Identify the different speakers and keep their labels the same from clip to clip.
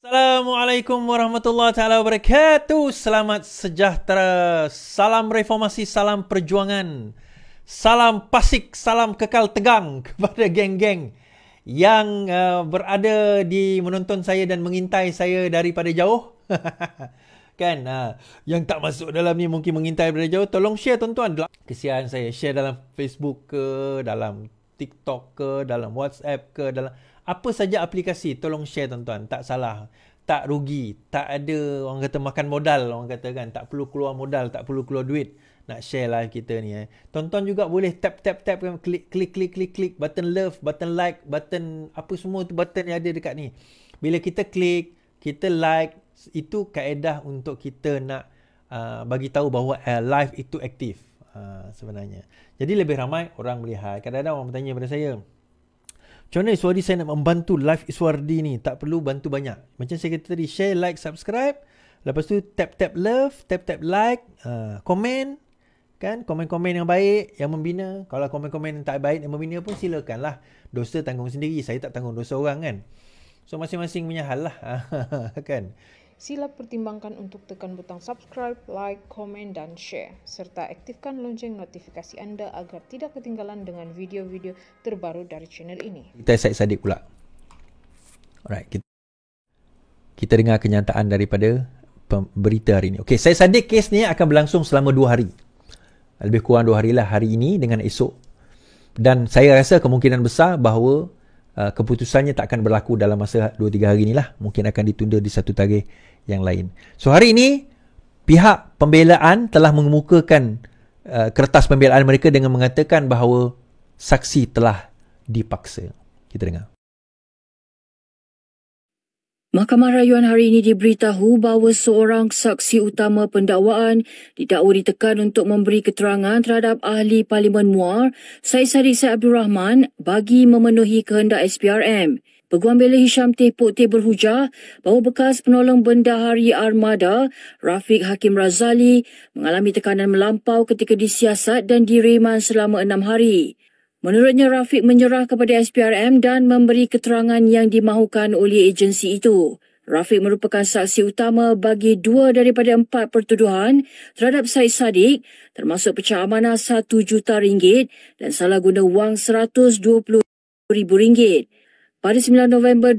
Speaker 1: Assalamualaikum warahmatullahi taala wabarakatuh. Selamat sejahtera. Salam reformasi, salam perjuangan. Salam pasik, salam kekal tegang kepada geng-geng yang berada di menonton saya dan mengintai saya daripada jauh. Kan, yang tak masuk dalam ni mungkin mengintai daripada jauh. Tolong share tuan-tuan. Kesian saya, share dalam Facebook ke, dalam TikTok ke, dalam WhatsApp ke, dalam apa saja aplikasi, tolong share tuan-tuan. Tak salah, tak rugi, tak ada orang kata makan modal, orang kata kan, tak perlu keluar modal, tak perlu keluar duit nak share live kita ni. Tuan-tuan juga boleh tap kan, klik button love, button like, button apa semua tu button yang ada dekat ni. Bila kita klik, kita like, itu kaedah untuk kita nak bagi tahu bahawa live itu aktif sebenarnya. Jadi lebih ramai orang melihat. Kadang-kadang orang bertanya kepada saya, macam mana Iswardi saya nak membantu live Iswardi ni? Tak perlu bantu banyak. Macam saya kata tadi, share, like, subscribe. Lepas tu tap love, tap like, komen. Kan? Komen-komen yang baik, yang membina. Kalau komen-komen yang tak baik, yang membina pun silakanlah. Dosa tanggung sendiri. Saya tak tanggung dosa orang kan. So masing-masing punya hal lah. Kan?
Speaker 2: Sila pertimbangkan untuk tekan butang subscribe, like, komen dan share. Serta aktifkan lonceng notifikasi anda agar tidak ketinggalan dengan video-video terbaru dari channel ini.
Speaker 1: Kita Syed Saddiq pula. Alright, kita dengar kenyataan daripada berita hari ini. Okey, Syed Saddiq kes ni akan berlangsung selama 2 hari. Lebih kurang 2 hari lah, hari ini dengan esok. Dan saya rasa kemungkinan besar bahawa keputusannya tak akan berlaku dalam masa 2-3 hari ni lah. Mungkin akan ditunda di satu tarikh yang lain. So hari ini pihak pembelaan telah mengemukakan kertas pembelaan mereka dengan mengatakan bahawa saksi telah dipaksa. Kita dengar.
Speaker 3: Mahkamah Rayuan hari ini diberitahu bahawa seorang saksi utama pendakwaan didakwa ditekan untuk memberi keterangan terhadap ahli Parlimen Muar, Syed Saddiq Syed Abdul Rahman, bagi memenuhi kehendak SPRM. Peguam Bela Hisham Teh Pok Teh berhujah bahawa bekas penolong bendahari Armada, Rafiq Hakim Razali, mengalami tekanan melampau ketika disiasat dan direman selama 6 hari. Menurutnya, Rafiq menyerah kepada SPRM dan memberi keterangan yang dimahukan oleh agensi itu. Rafiq merupakan saksi utama bagi 2 daripada 4 pertuduhan terhadap Syed Saddiq, termasuk pecah amanah RM1 juta dan salah guna wang RM120,000. Pada 9 November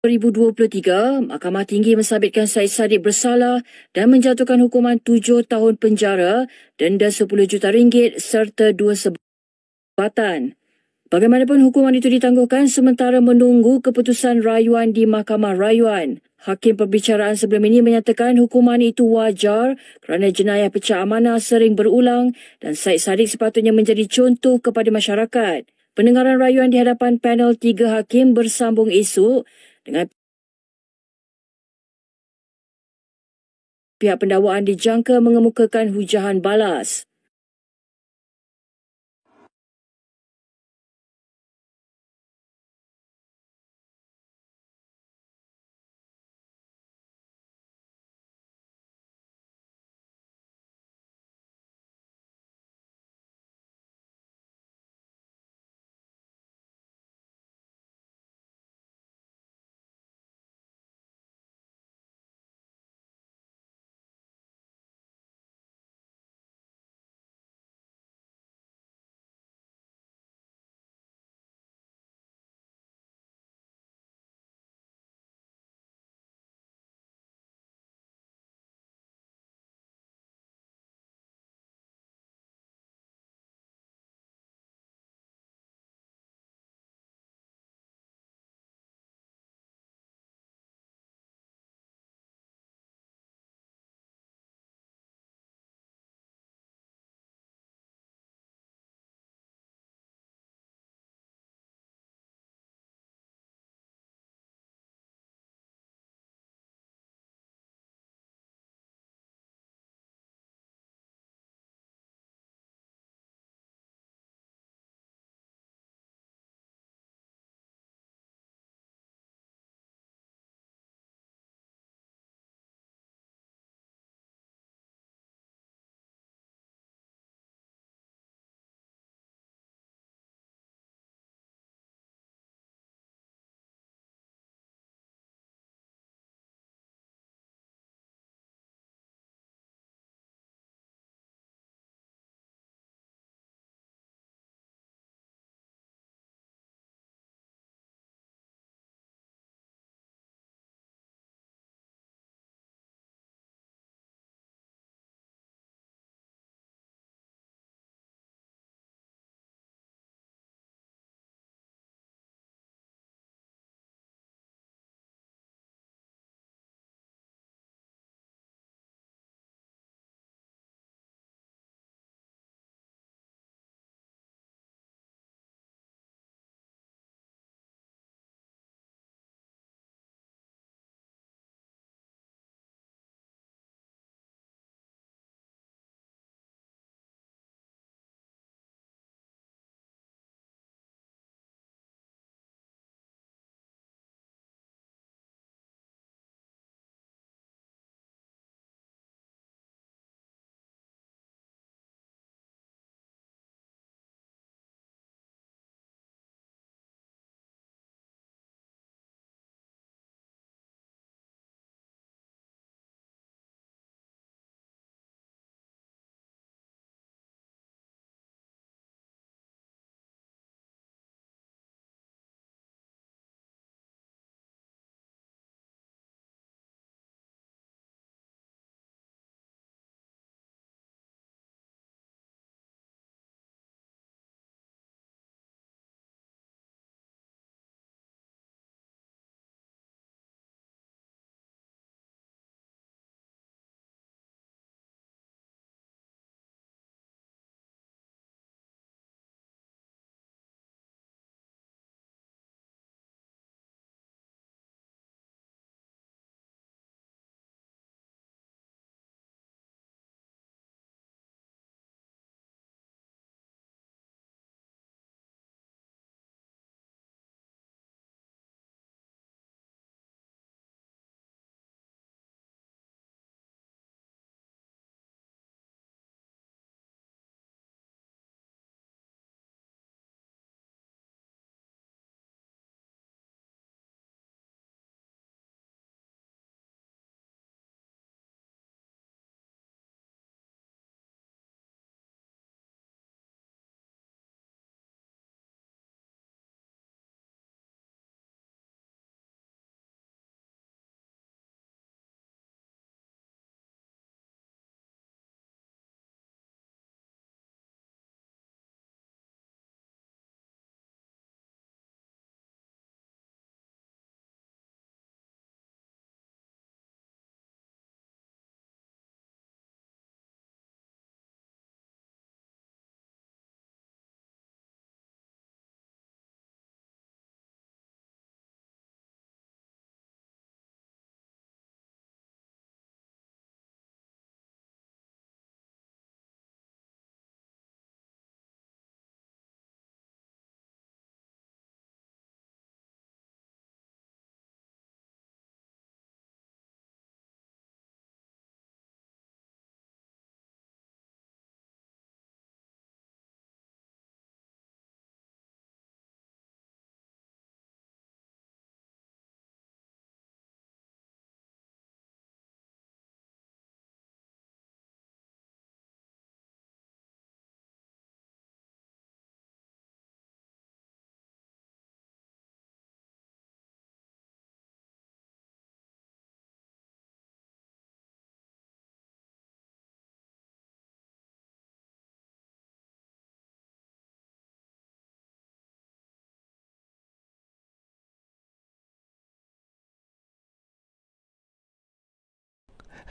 Speaker 3: 2023, Mahkamah Tinggi mensabitkan Syed Saddiq bersalah dan menjatuhkan hukuman 7 tahun penjara, denda RM10 juta serta 2 sebatan. Bagaimanapun, hukuman itu ditangguhkan sementara menunggu keputusan rayuan di Mahkamah Rayuan. Hakim perbicaraan sebelum ini menyatakan hukuman itu wajar kerana jenayah pecah amanah sering berulang dan Syed Saddiq sepatutnya menjadi contoh kepada masyarakat. Pendengaran rayuan di hadapan panel 3 hakim bersambung esok dengan pihak pendakwaan dijangka mengemukakan hujahan balas.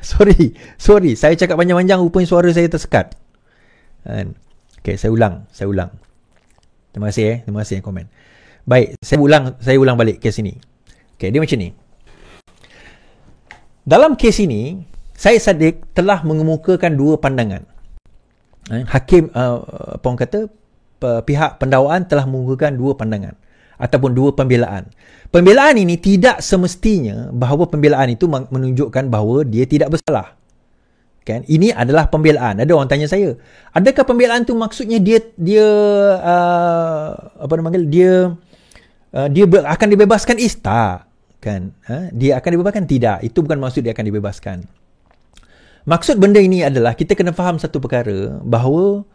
Speaker 1: Sorry. Saya cakap panjang-panjang, rupanya suara saya tersekat. Okay, saya ulang. Terima kasih komen. Baik, saya ulang balik kes ini. Okay, dia macam ni. Dalam kes ini, Syed Saddiq telah mengemukakan dua pandangan. Hakim, apa orang kata, pihak pendakwaan telah mengemukakan dua pandangan ataupun dua pembelaan. Pembelaan ini tidak semestinya bahawa pembelaan itu menunjukkan bahawa dia tidak bersalah. Kan? Ini adalah pembelaan. Ada orang tanya saya, adakah pembelaan itu maksudnya dia akan dibebaskan? Tak. Kan? Dia akan dibebaskan? Tidak. Itu bukan maksud dia akan dibebaskan. Maksud benda ini adalah kita kena faham satu perkara, bahawa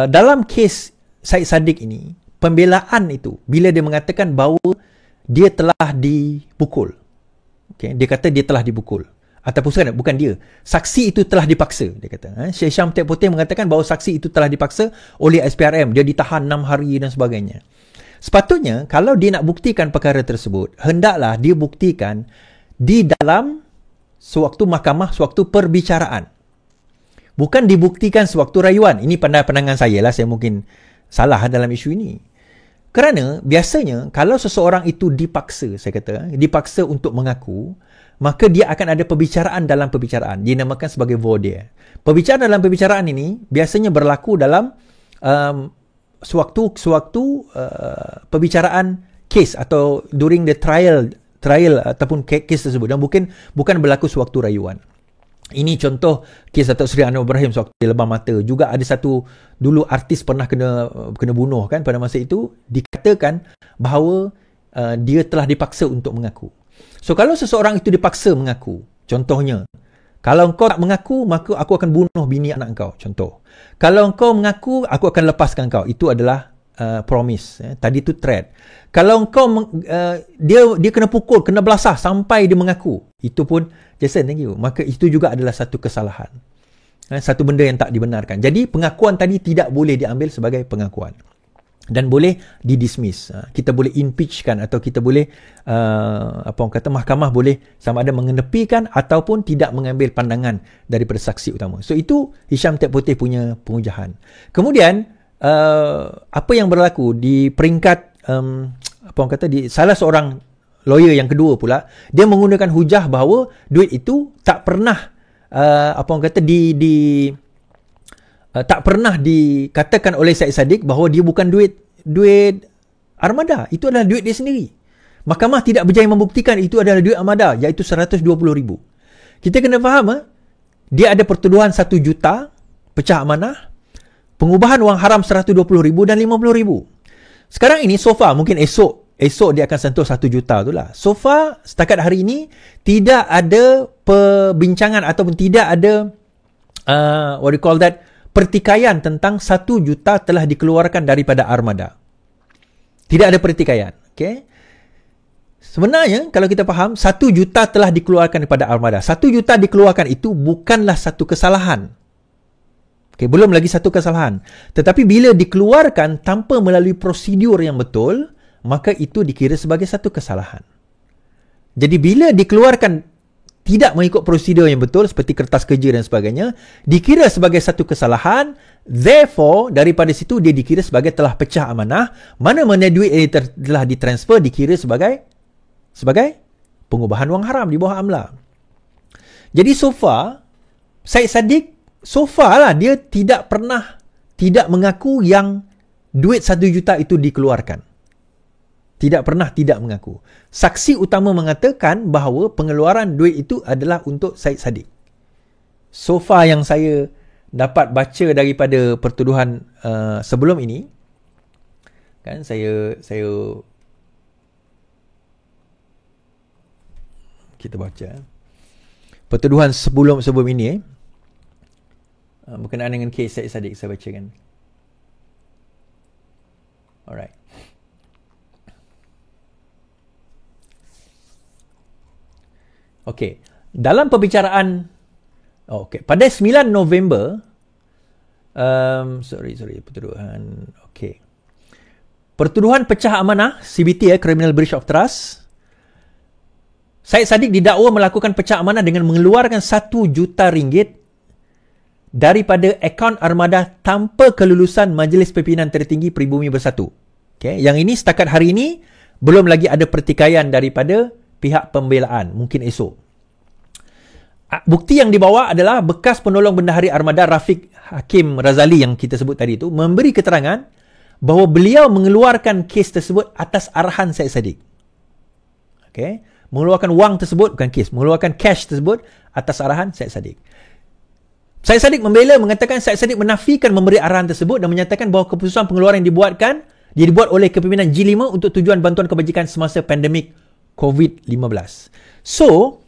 Speaker 1: dalam kes Syed Saddiq ini, pembelaan itu bila dia mengatakan bahawa dia telah dipukul. Okay? Dia kata dia telah dipukul. Ataupun bukan dia. Saksi itu telah dipaksa. Dia kata. Syekh Syam Tek Putih mengatakan bahawa saksi itu telah dipaksa oleh SPRM. Dia ditahan 6 hari dan sebagainya. Sepatutnya, kalau dia nak buktikan perkara tersebut, hendaklah dia buktikan di dalam sewaktu mahkamah, sewaktu perbicaraan. Bukan dibuktikan sewaktu rayuan. Ini pandangan saya lah. Saya mungkin salah dalam isu ini. Kerana biasanya kalau seseorang itu dipaksa, saya kata, dipaksa untuk mengaku, maka dia akan ada perbicaraan dalam perbicaraan. Dinamakan sebagai voir dire. Perbicaraan dalam perbicaraan ini biasanya berlaku dalam sewaktu perbicaraan kes atau during the trial ataupun kes tersebut, dan bukan berlaku sewaktu rayuan. Ini contoh kes Datuk Seri Anwar Ibrahim sewaktu dia lebam mata. Juga ada satu dulu artis pernah kena bunuh kan pada masa itu, dikatakan bahawa dia telah dipaksa untuk mengaku. So kalau seseorang itu dipaksa mengaku, contohnya, kalau engkau tak mengaku, maka aku akan bunuh bini anak engkau, contoh. Kalau engkau mengaku, aku akan lepaskan kau. Itu adalah promise. Tadi itu threat. Kalau engkau dia kena pukul, kena belasah sampai dia mengaku, itu pun Jason, thank you. Maka itu juga adalah satu kesalahan. Satu benda yang tak dibenarkan. Jadi pengakuan tadi tidak boleh diambil sebagai pengakuan. Dan boleh didismiss. Kita boleh impeachkan atau kita boleh mahkamah boleh sama ada mengenepikan ataupun tidak mengambil pandangan daripada saksi utama. So itu Hisham Tek Putih punya pengujahan. Kemudian apa yang berlaku di peringkat di salah seorang lawyer yang kedua pula, dia menggunakan hujah bahawa duit itu tak pernah tak pernah dikatakan oleh Syed Saddiq bahawa dia bukan duit armada. Itu adalah duit dia sendiri. Mahkamah tidak berjaya membuktikan itu adalah duit armada, iaitu 120,000. Kita kena faham, dia ada pertuduhan 1 juta pecah amanah, pengubahan wang haram 120,000 dan 50,000. Sekarang ini so far, mungkin esok dia akan sentuh 1 juta tu lah. So far, setakat hari ini, tidak ada perbincangan ataupun tidak ada pertikaian tentang 1 juta telah dikeluarkan daripada armada. Tidak ada pertikaian. Okay? Sebenarnya, kalau kita faham, 1 juta telah dikeluarkan daripada armada. 1 juta dikeluarkan itu bukanlah satu kesalahan. Okay, belum lagi satu kesalahan. Tetapi bila dikeluarkan tanpa melalui prosedur yang betul, maka itu dikira sebagai satu kesalahan. Jadi bila dikeluarkan tidak mengikut prosedur yang betul seperti kertas kerja dan sebagainya, dikira sebagai satu kesalahan. Therefore, daripada situ dia dikira sebagai telah pecah amanah. Mana-mana duit yang telah ditransfer dikira sebagai pengubahan wang haram di bawah AMLA. Jadi so far, Syed Saddiq dia tidak mengaku yang duit 1 juta itu dikeluarkan. Tidak pernah tidak mengaku. Saksi utama mengatakan bahawa pengeluaran duit itu adalah untuk Syed Saddiq. So far yang saya dapat baca daripada pertuduhan sebelum ini, kan saya kita baca pertuduhan sebelum ini berkenaan dengan kes Syed Saddiq, saya bacakan. Alright. Okey, dalam perbicaraan pada 9 November pertuduhan pertuduhan pecah amanah CBT, Criminal Breach of Trust. Syed Saddiq didakwa melakukan pecah amanah dengan mengeluarkan RM1 juta daripada akaun armada tanpa kelulusan Majlis Pimpinan Tertinggi Peribumi Bersatu. Okay. Yang ini setakat hari ini belum lagi ada pertikaian daripada pihak pembelaan. Mungkin esok. Bukti yang dibawa adalah bekas penolong bendahari armada Rafiq Hakim Razali yang kita sebut tadi itu memberi keterangan bahawa beliau mengeluarkan kes tersebut atas arahan Syed Saddiq. Okay. Mengeluarkan wang tersebut, bukan kes, mengeluarkan cash tersebut atas arahan Syed Saddiq. Syed Saddiq membela, mengatakan Syed Saddiq menafikan memberi arahan tersebut dan menyatakan bahawa keputusan pengeluaran yang dibuat oleh kepimpinan G5 untuk tujuan bantuan kebajikan semasa pandemik COVID-19. So,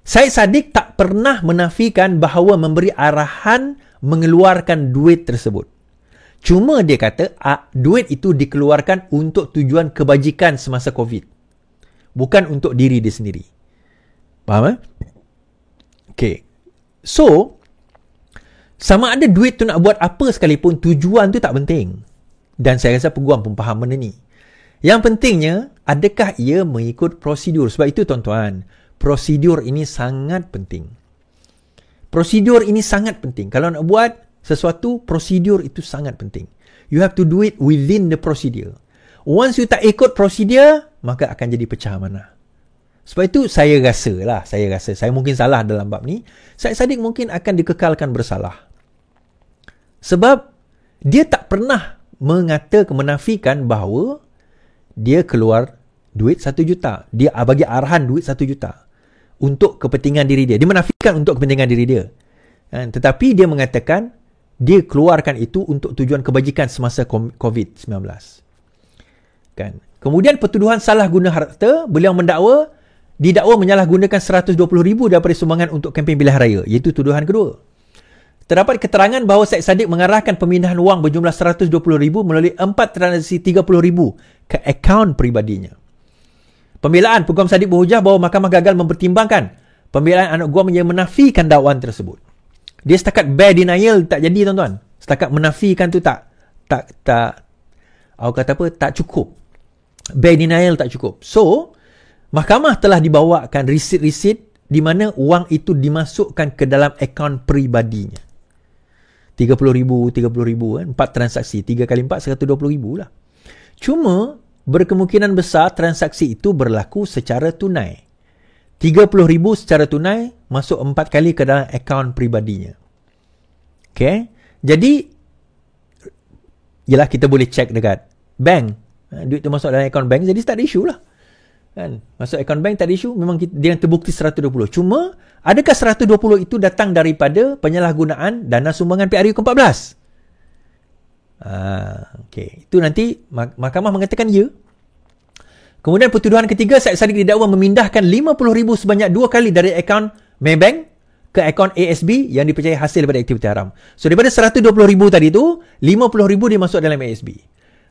Speaker 1: Syed Saddiq tak pernah menafikan bahawa memberi arahan mengeluarkan duit tersebut. Cuma dia kata duit itu dikeluarkan untuk tujuan kebajikan semasa COVID. Bukan untuk diri dia sendiri. Faham? Okay. So, sama ada duit tu nak buat apa sekalipun, tujuan tu tak penting. Dan saya rasa peguam pun faham benda ni. Yang pentingnya, adakah ia mengikut prosedur? Sebab itu tuan-tuan, prosedur ini sangat penting. Prosedur ini sangat penting. Kalau nak buat sesuatu, prosedur itu sangat penting. You have to do it within the procedure. Once you tak ikut prosedur, maka akan jadi pecah amanah. Sebab itu saya rasa, saya mungkin salah dalam bab ni. Syed Saddiq mungkin akan dikekalkan bersalah. Sebab dia tak pernah menafikan bahawa dia keluar duit 1 juta. Dia bagi arahan duit 1 juta untuk kepentingan diri dia. Dia menafikan untuk kepentingan diri dia. Tetapi dia mengatakan dia keluarkan itu untuk tujuan kebajikan semasa COVID-19. Kan? Kemudian pertuduhan salah guna harta, beliau didakwa menyalahgunakan RM120,000 daripada sumbangan untuk kempen pilihan raya, iaitu tuduhan kedua. Terdapat keterangan bahawa Syed Saddiq mengarahkan pemindahan wang berjumlah RM120,000 melalui 4 transaksi RM30,000 ke akaun peribadinya. Pembelaan Peguam Saddiq berhujah bahawa mahkamah gagal mempertimbangkan pembelaan anak guam yang menafikan dakwaan tersebut. Dia setakat bare denial tak jadi, tuan-tuan. Setakat menafikan tu tak cukup. Bare denial tak cukup. So, mahkamah telah dibawakan risit-risit di mana wang itu dimasukkan ke dalam akaun peribadinya. RM30,000 kan? 4 transaksi. 3 kali 4, RM120,000 lah. Cuma, berkemungkinan besar transaksi itu berlaku secara tunai. RM30,000 secara tunai masuk 4 kali ke dalam akaun peribadinya. Okay? Jadi, yelah kita boleh check dekat bank. Duit tu masuk dalam akaun bank, jadi tak ada isu lah. Kan? Masuk akaun bank tak ada isu, memang dia yang terbukti 120. Cuma, adakah 120 itu datang daripada penyalahgunaan dana sumbangan PRU ke-14? Okay. Itu nanti mahkamah mengatakan ya. Kemudian pertuduhan ketiga, Syed Saddiq didakwa memindahkan RM50,000 sebanyak 2 kali dari akaun Maybank ke akaun ASB yang dipercayai hasil daripada aktiviti haram. So, daripada RM120,000 tadi tu, RM50,000 dia masuk dalam ASB.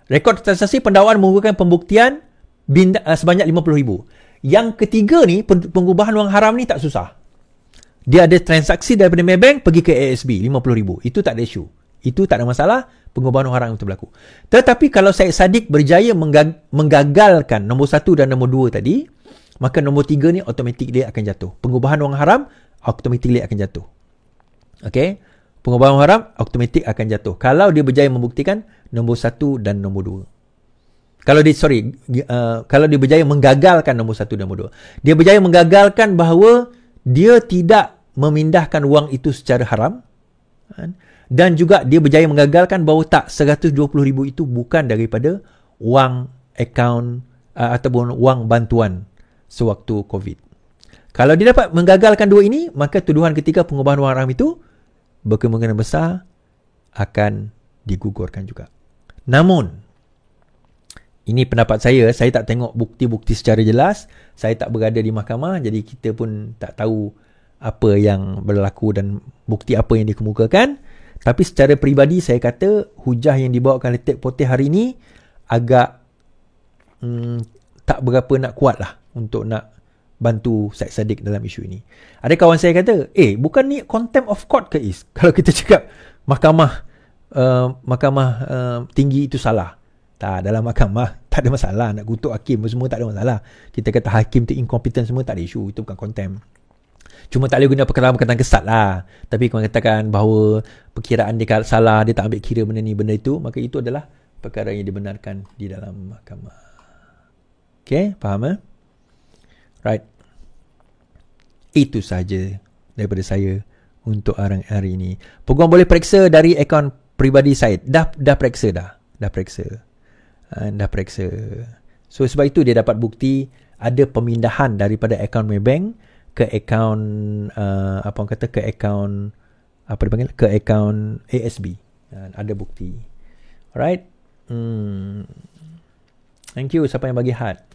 Speaker 1: Rekod transaksi pendakwaan mengukuhkan pembuktian sebanyak RM50,000. Yang ketiga ni, pengubahan wang haram ni tak susah. Dia ada transaksi daripada Maybank pergi ke ASB, RM50,000. Itu tak ada isu. Itu tak ada masalah, pengubahan wang haram itu berlaku. Tetapi kalau Syed Saddiq berjaya menggagalkan nombor 1 dan nombor 2 tadi, maka nombor 3 ni automatik dia akan jatuh. Pengubahan wang haram automatik dia akan jatuh. Okay? Pengubahan wang haram automatik akan jatuh. Kalau dia berjaya membuktikan nombor 1 dan nombor 2. Kalau dia berjaya menggagalkan nombor 1 dan nombor 2. Dia berjaya menggagalkan bahawa dia tidak memindahkan wang itu secara haram. Dan juga dia berjaya menggagalkan bahawa RM120,000 itu bukan daripada wang akaun ataupun wang bantuan sewaktu COVID. Kalau dia dapat menggagalkan dua ini, maka tuduhan ketiga pengubahan wang haram itu berkemungkinan besar akan digugurkan juga. Namun, ini pendapat saya tak tengok bukti-bukti secara jelas, saya tak berada di mahkamah, jadi kita pun tak tahu apa yang berlaku dan bukti apa yang dikemukakan. Tapi secara peribadi saya kata hujah yang dibawakan oleh Tek Poteh hari ini agak tak berapa nak kuat lah untuk nak bantu Syed Saddiq dalam isu ini. Ada kawan saya kata, bukan ni contempt of court ke Is? Kalau kita cakap mahkamah tinggi itu salah. Tak, dalam mahkamah Tak ada masalah. Nak kutuk hakim semua tak ada masalah. Kita kata hakim tu incompetent semua tak ada isu. Itu bukan contempt. Cuma tak boleh guna perkataan kesat lah. Tapi kalau katakan bahawa perkiraan dia salah, dia tak ambil kira benda ni, benda itu, maka itu adalah perkara yang dibenarkan di dalam mahkamah. Okay, faham? Right. Itu sahaja daripada saya untuk hari ini. Peguam boleh periksa dari akaun peribadi saya. Dah periksa dah. Dah periksa. So sebab itu dia dapat bukti ada pemindahan daripada akaun Maybank ke akaun ke akaun ke akaun ASB. Ada bukti. Alright. Thank you siapa yang bagi had.